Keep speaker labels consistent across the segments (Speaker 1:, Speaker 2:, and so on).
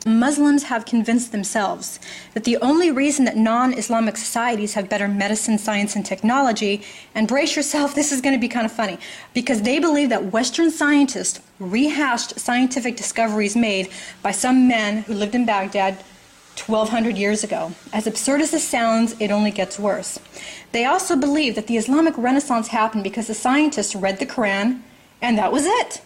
Speaker 1: Muslims have convinced themselves that the only reason that non-Islamic societies have better medicine, science, and technology, and brace yourself, this is going to be kind of funny, because they believe that Western scientists rehashed scientific discoveries made by some men who lived in Baghdad 1,200 years ago. As absurd as this sounds, it only gets worse. They also believe that the Islamic Renaissance happened because the scientists read the Quran, and that was it.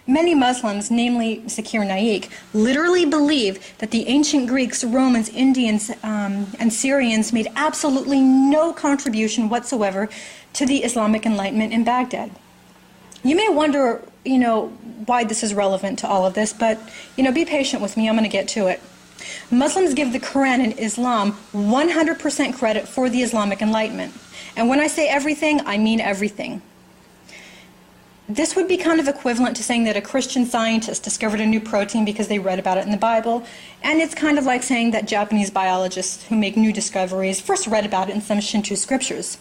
Speaker 1: Many Muslims, namely Zakir Naik, literally believe that the ancient Greeks, Romans, Indians, and Syrians made absolutely no contribution whatsoever to the Islamic Enlightenment in Baghdad. You may wonder, why this is relevant to all of this, but, be patient with me, I'm going to get to it. Muslims give the Quran and Islam 100% credit for the Islamic Enlightenment. And when I say everything, I mean everything. This would be kind of equivalent to saying that a Christian scientist discovered a new protein because they read about it in the Bible, and it's kind of like saying that Japanese biologists who make new discoveries first read about it in some Shinto scriptures.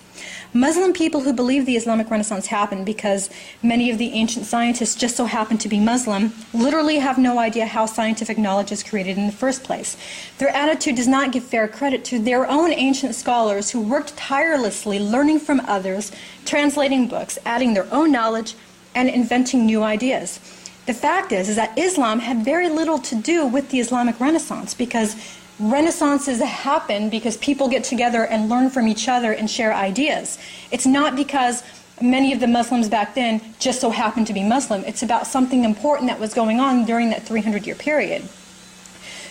Speaker 1: Muslim people who believe the Islamic Renaissance happened because many of the ancient scientists just so happen to be Muslim literally have no idea how scientific knowledge is created in the first place. Their attitude does not give fair credit to their own ancient scholars who worked tirelessly learning from others, translating books, adding their own knowledge, and inventing new ideas. The fact is that Islam had very little to do with the Islamic Renaissance, because Renaissances happen because people get together and learn from each other and share ideas. It's not because many of the Muslims back then just so happened to be Muslim. It's about something important that was going on during that 300-year period.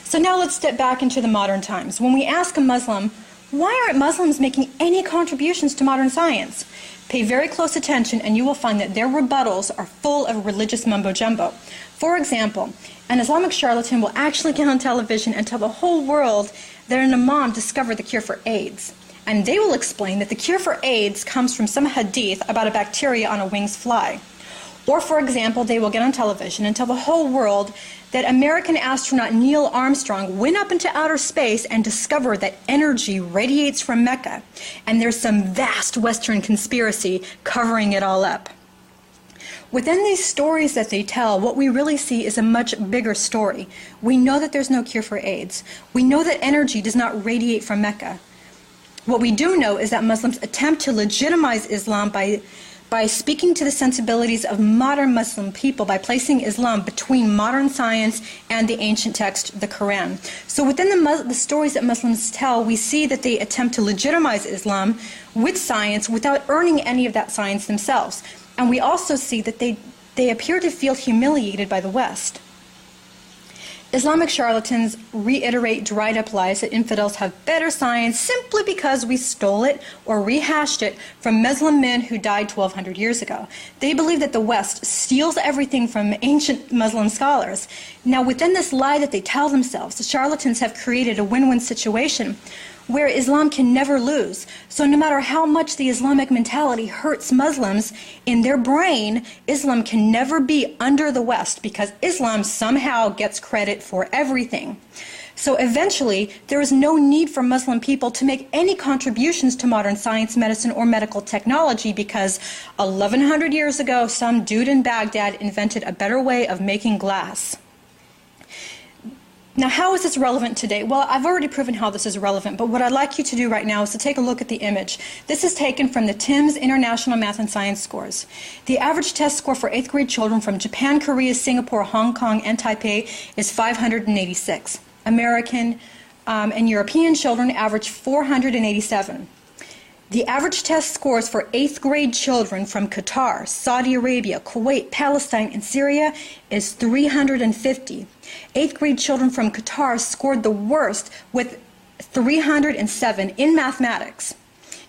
Speaker 1: So now let's step back into the modern times. When we ask a Muslim, why aren't Muslims making any contributions to modern science? Pay very close attention and you will find that their rebuttals are full of religious mumbo-jumbo. For example, an Islamic charlatan will actually get on television and tell the whole world that an imam discovered the cure for AIDS. And they will explain that the cure for AIDS comes from some hadith about a bacteria on a winged fly. Or, for example, they will get on television and tell the whole world that American astronaut Neil Armstrong went up into outer space and discovered that energy radiates from Mecca, and there's some vast Western conspiracy covering it all up. Within these stories that they tell, what we really see is a much bigger story. We know that there's no cure for AIDS. We know that energy does not radiate from Mecca. What we do know is that Muslims attempt to legitimize Islam by speaking to the sensibilities of modern Muslim people, by placing Islam between modern science and the ancient text, the Quran. So within the stories that Muslims tell, we see that they attempt to legitimize Islam with science without earning any of that science themselves. And we also see that they appear to feel humiliated by the West. Islamic charlatans reiterate dried-up lies that infidels have better science simply because we stole it or rehashed it from Muslim men who died 1,200 years ago. They believe that the West steals everything from ancient Muslim scholars. Now, within this lie that they tell themselves, the charlatans have created a win-win situation where Islam can never lose. So no matter how much the Islamic mentality hurts Muslims, in their brain, Islam can never be under the West because Islam somehow gets credit for everything. So eventually, there is no need for Muslim people to make any contributions to modern science, medicine, or medical technology because 1,100 years ago, some dude in Baghdad invented a better way of making glass. Now, how is this relevant today? Well, I've already proven how this is relevant, but what I'd like you to do right now is to take a look at the image. This is taken from the TIMSS International Math and Science scores. The average test score for 8th grade children from Japan, Korea, Singapore, Hong Kong, and Taipei is 586. American and European children average 487. The average test scores for 8th grade children from Qatar, Saudi Arabia, Kuwait, Palestine, and Syria is 350. 8th grade children from Qatar scored the worst with 307 in mathematics.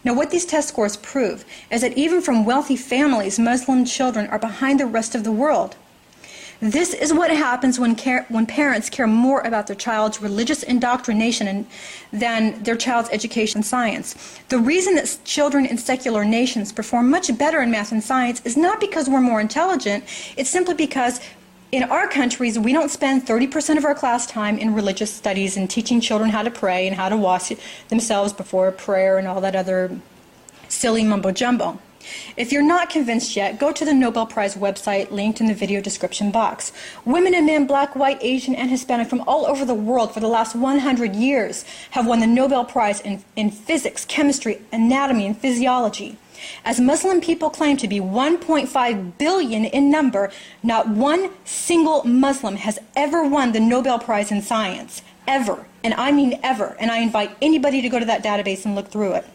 Speaker 1: Now, what these test scores prove is that even from wealthy families, Muslim children are behind the rest of the world. This is what happens when parents care more about their child's religious indoctrination than their child's education in science. The reason that children in secular nations perform much better in math and science is not because we're more intelligent, it's simply because in our countries, we don't spend 30% of our class time in religious studies and teaching children how to pray and how to wash themselves before prayer and all that other silly mumbo-jumbo. If you're not convinced yet, go to the Nobel Prize website linked in the video description box. Women and men, black, white, Asian, and Hispanic from all over the world for the last 100 years have won the Nobel Prize in physics, chemistry, anatomy, and physiology. As Muslim people claim to be 1.5 billion in number, not one single Muslim has ever won the Nobel Prize in science. Ever. And I mean ever. And I invite anybody to go to that database and look through it.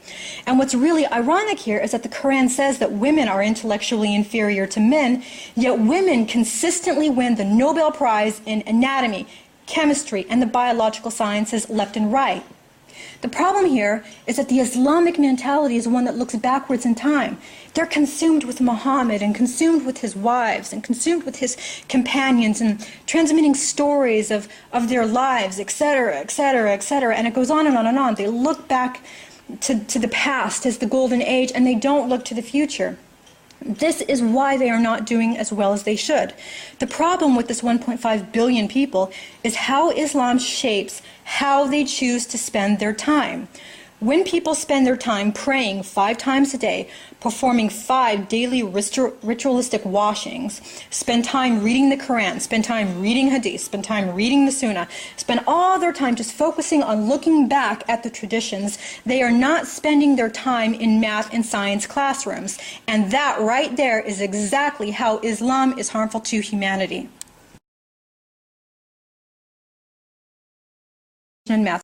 Speaker 1: And what's really ironic here is that the Quran says that women are intellectually inferior to men, yet women consistently win the Nobel Prize in anatomy, chemistry, and the biological sciences left and right. The problem here is that the Islamic mentality is one that looks backwards in time. They're consumed with Muhammad and consumed with his wives and consumed with his companions and transmitting stories of their lives, etc., etc., etc. And it goes on and on and on. They look back to the past as the golden age, and they don't look to the future. This is why they are not doing as well as they should. The problem with this 1.5 billion people is how Islam shapes how they choose to spend their time. When people spend their time praying 5 times a day, performing 5 daily ritualistic washings, spend time reading the Quran, spend time reading Hadith, spend time reading the Sunnah, spend all their time just focusing on looking back at the traditions, they are not spending their time in math and science classrooms. And that right there is exactly how Islam is harmful to humanity. And math.